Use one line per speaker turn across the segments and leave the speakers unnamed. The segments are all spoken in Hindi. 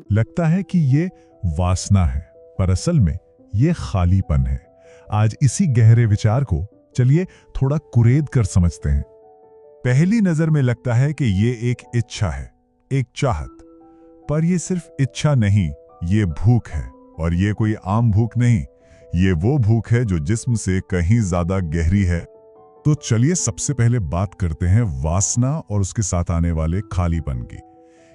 लगता है कि ये वासना है, पर असल में ये खालीपन है। आज इसी गहरे विचार को चलिए थोड़ा कुरेद कर समझते हैं। पहली नजर में लगता है कि ये एक इच्छा है, एक चाहत, पर ये सिर्फ इच्छा नहीं, ये भूख है। और ये कोई आम भूख नहीं, ये वो भूख है जो जिस्म से कहीं ज्यादा गहरी है। तो चलिए सबसे पहले बात करते हैं वासना और उसके साथ आने वाले खालीपन की।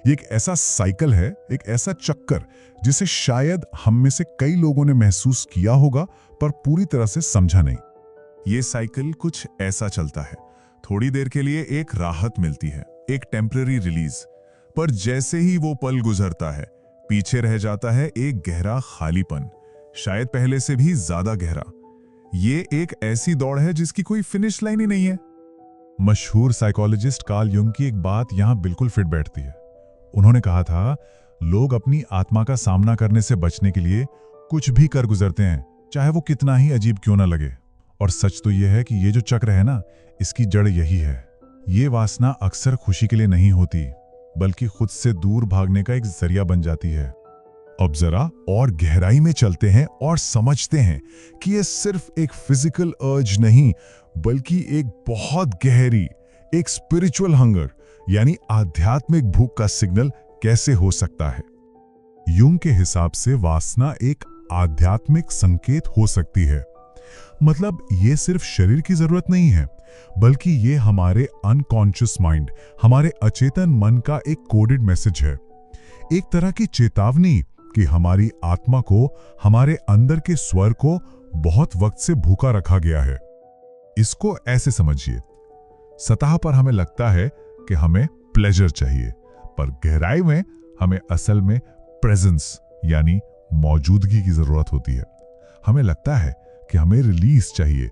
ये एक ऐसा साइकिल है, एक ऐसा चक्कर जिसे शायद हम में से कई लोगों ने महसूस किया होगा पर पूरी तरह से समझा नहीं। ये साइकिल कुछ ऐसा चलता है, थोड़ी देर के लिए एक राहत मिलती है, एक टेम्पररी रिलीज, पर जैसे ही वो पल गुजरता है पीछे रह जाता है एक गहरा खालीपन, शायद पहले से भी ज्यादा गहरा। ये एक ऐसी दौड़ है जिसकी कोई फिनिश लाइन ही नहीं है। मशहूर साइकोलॉजिस्ट कार्ल युंग की एक बात यहां बिल्कुल फिट बैठती है। उन्होंने कहा था, लोग अपनी आत्मा का सामना करने से बचने के लिए कुछ भी कर गुजरते हैं, चाहे वो कितना ही अजीब क्यों ना लगे। और सच तो यह है कि ये जो चक्र है ना, इसकी जड़ यही है। ये वासना अक्सर खुशी के लिए नहीं होती, बल्कि खुद से दूर भागने का एक जरिया बन जाती है। अब जरा और गहराई में चलते हैं और समझते हैं कि ये सिर्फ एक फिजिकल अर्ज नहीं, बल्कि एक बहुत गहरी, एक स्पिरिचुअल हंगर यानी आध्यात्मिक भूख का सिग्नल कैसे हो सकता है। युंग के हिसाब से वासना एक आध्यात्मिक संकेत हो सकती है। मतलब ये सिर्फ शरीर की जरूरत नहीं है, बल्कि ये हमारे अनकॉन्शियस माइंड, हमारे अचेतन मन का एक कोडेड मैसेज है, एक तरह की चेतावनी कि हमारी आत्मा को, हमारे अंदर के स्वर को बहुत वक्त से भूखा रखा गया है। इसको ऐसे समझिए, सतह पर हमें लगता है कि हमें प्लेजर चाहिए, पर गहराई में हमें असल में प्रेजेंस यानी मौजूदगी की जरूरत होती है। हमें लगता है कि हमें रिलीज चाहिए,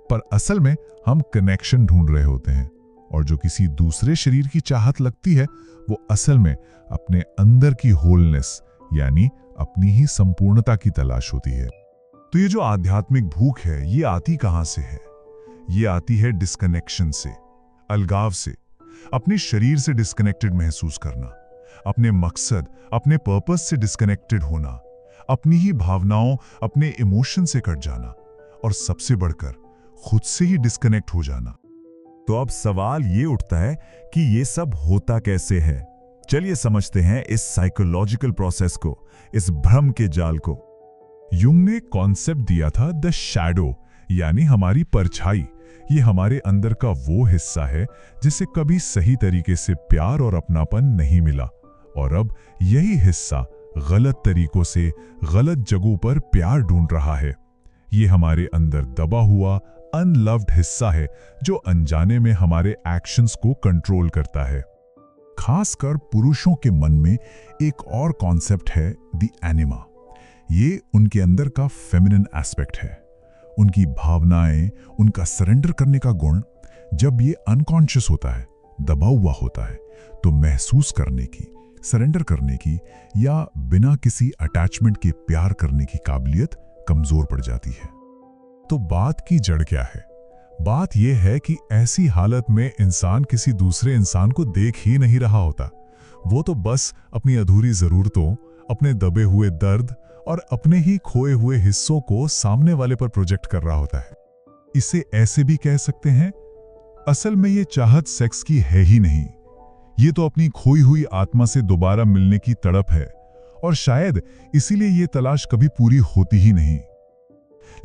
पर असल में हम कनेक्शन ढूंढ रहे होते हैं। और जो किसी दूसरे शरीर की चाहत लगती है, वो असल में अपने अंदर की होलनेस यानी अपनी ही संपूर्णता की तलाश होती है। तो ये जो आध्यात्मिक भूख है, ये आती कहां से है? ये आती है डिस्कनेक्शन से, अलगाव से, अपने शरीर से डिस्कनेक्टेड महसूस करना, अपने मकसद, अपने पर्पस से डिस्कनेक्टेड होना, अपनी ही भावनाओं, अपने इमोशन से कट जाना, और सबसे बढ़कर खुद से ही डिस्कनेक्ट हो जाना। तो अब सवाल ये उठता है कि ये सब होता कैसे है? चलिए समझते हैं इस साइकोलॉजिकल प्रोसेस को, इस भ्रम के जाल को। युंग ने कॉन्सेप्ट दिया था द शैडो, यानी हमारी परछाई। ये हमारे अंदर का वो हिस्सा है जिसे कभी सही तरीके से प्यार और अपनापन नहीं मिला, और अब यही हिस्सा गलत तरीकों से गलत जगहों पर प्यार ढूंढ रहा है। ये हमारे अंदर दबा हुआ अनलव्ड हिस्सा है जो अनजाने में हमारे एक्शंस को कंट्रोल करता है। खासकर पुरुषों के मन में एक और कॉन्सेप्ट है द एनिमा। ये उनके अंदर का फेमिनिन एस्पेक्ट है, उनकी भावनाएं, उनका सरेंडर करने का गुण। जब ये अनकॉन्शियस होता है, दबा हुआ होता है, तो महसूस करने की, सरेंडर करने की या बिना किसी अटैचमेंट के प्यार करने की काबिलियत कमजोर पड़ जाती है। तो बात की जड़ क्या है? बात यह है कि ऐसी हालत में इंसान किसी दूसरे इंसान को देख ही नहीं रहा होता। वो तो बस अपनी अधूरी जरूरतों, अपने दबे हुए दर्द और अपने ही खोए हुए हिस्सों को सामने वाले पर प्रोजेक्ट कर रहा होता है। इसे ऐसे भी कह सकते हैं, असल में ये चाहत सेक्स की है ही नहीं, ये तो अपनी खोई हुई आत्मा से दोबारा मिलने की तड़प है, और शायद इसीलिए ये तलाश कभी पूरी होती ही नहीं।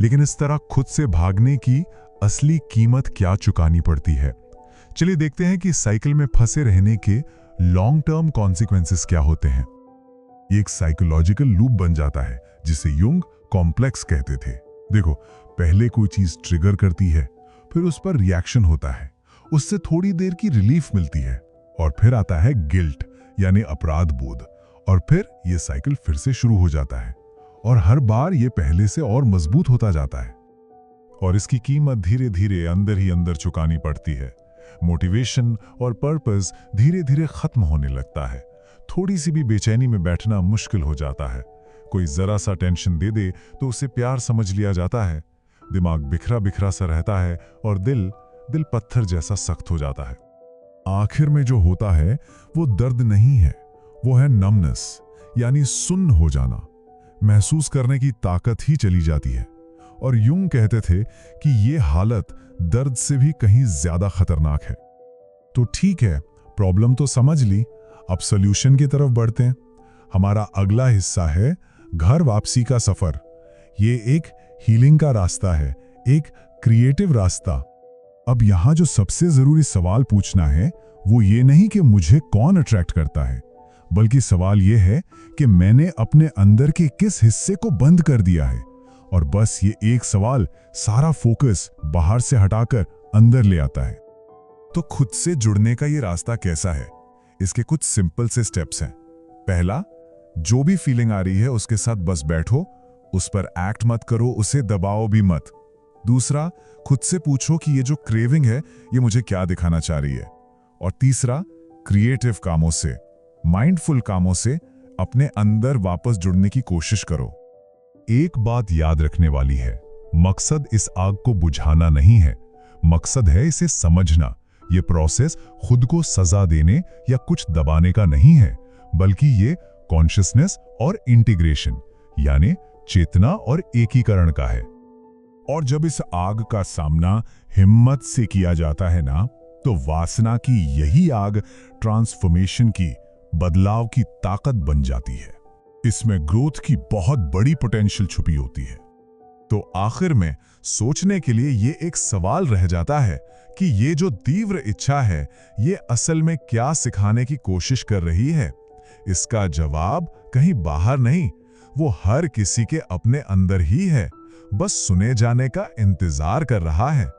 लेकिन इस तरह खुद से भागने की असली कीमत क्या चुकानी पड़ती है? चलिए देखते हैं कि साइकिल में फंसे रहने के लॉन्ग टर्म कॉन्सिक्वेंसेस क्या होते हैं। ये एक साइकोलॉजिकल लूप बन जाता है जिसे युंग कॉम्प्लेक्स कहते थे। देखो, पहले कोई चीज ट्रिगर करती है, फिर उस पर रिएक्शन होता है, उससे थोड़ी देर की रिलीफ मिलती है, और फिर आता है गिल्ट यानी अपराध बोध, और फिर ये साइकिल फिर से शुरू हो जाता है, और हर बार ये पहले से और मजबूत होता जाता है। और इसकी कीमत धीरे धीरे अंदर ही अंदर चुकानी पड़ती है। मोटिवेशन और पर्पस धीरे धीरे खत्म होने लगता है। थोड़ी सी भी बेचैनी में बैठना मुश्किल हो जाता है। कोई जरा सा टेंशन दे दे तो उसे प्यार समझ लिया जाता है। दिमाग बिखरा बिखरा सा रहता है और दिल पत्थर जैसा सख्त हो जाता है। आखिर में जो होता है वो दर्द नहीं है, वो है नमनेस, यानी सुन्न हो जाना, महसूस करने की ताकत ही चली जाती है। और यूं कहते थे कि ये हालत दर्द से भी कहीं ज्यादा खतरनाक है। तो ठीक है, प्रॉब्लम तो समझ ली, अब सॉल्यूशन की तरफ बढ़ते हैं। हमारा अगला हिस्सा है घर वापसी का सफर। ये एक हीलिंग का रास्ता है, एक क्रिएटिव रास्ता। अब यहां जो सबसे जरूरी सवाल पूछना है वो ये नहीं कि मुझे कौन अट्रैक्ट करता है, बल्कि सवाल ये है कि मैंने अपने अंदर के किस हिस्से को बंद कर दिया है। और बस ये एक सवाल सारा फोकस बाहर से हटाकर अंदर ले आता है। तो खुद से जुड़ने का ये रास्ता कैसा है? इसके कुछ सिंपल से स्टेप्स हैं। पहला, जो भी फीलिंग आ रही है उसके साथ बस बैठो, उस पर एक्ट मत करो, उसे दबाओ भी मत। दूसरा, खुद से पूछो कि ये जो क्रेविंग है ये मुझे क्या दिखाना चाह रही है। और तीसरा, क्रिएटिव कामों से, माइंडफुल कामों से अपने अंदर वापस जुड़ने की कोशिश करो। एक बात याद रखने वाली है, मकसद इस आग को बुझाना नहीं है, मकसद है इसे समझना। ये प्रोसेस खुद को सजा देने या कुछ दबाने का नहीं है, बल्कि ये कॉन्शियसनेस और इंटीग्रेशन यानी चेतना और एकीकरण का है। और जब इस आग का सामना हिम्मत से किया जाता है ना, तो वासना की यही आग ट्रांसफॉर्मेशन की, बदलाव की ताकत बन जाती है। इसमें ग्रोथ की बहुत बड़ी पोटेंशियल छुपी होती है। तो आखिर में सोचने के लिए ये एक सवाल रह जाता है कि ये जो तीव्र इच्छा है ये असल में क्या सिखाने की कोशिश कर रही है। इसका जवाब कहीं बाहर नहीं, वो हर किसी के अपने अंदर ही है, बस सुने जाने का इंतजार कर रहा है।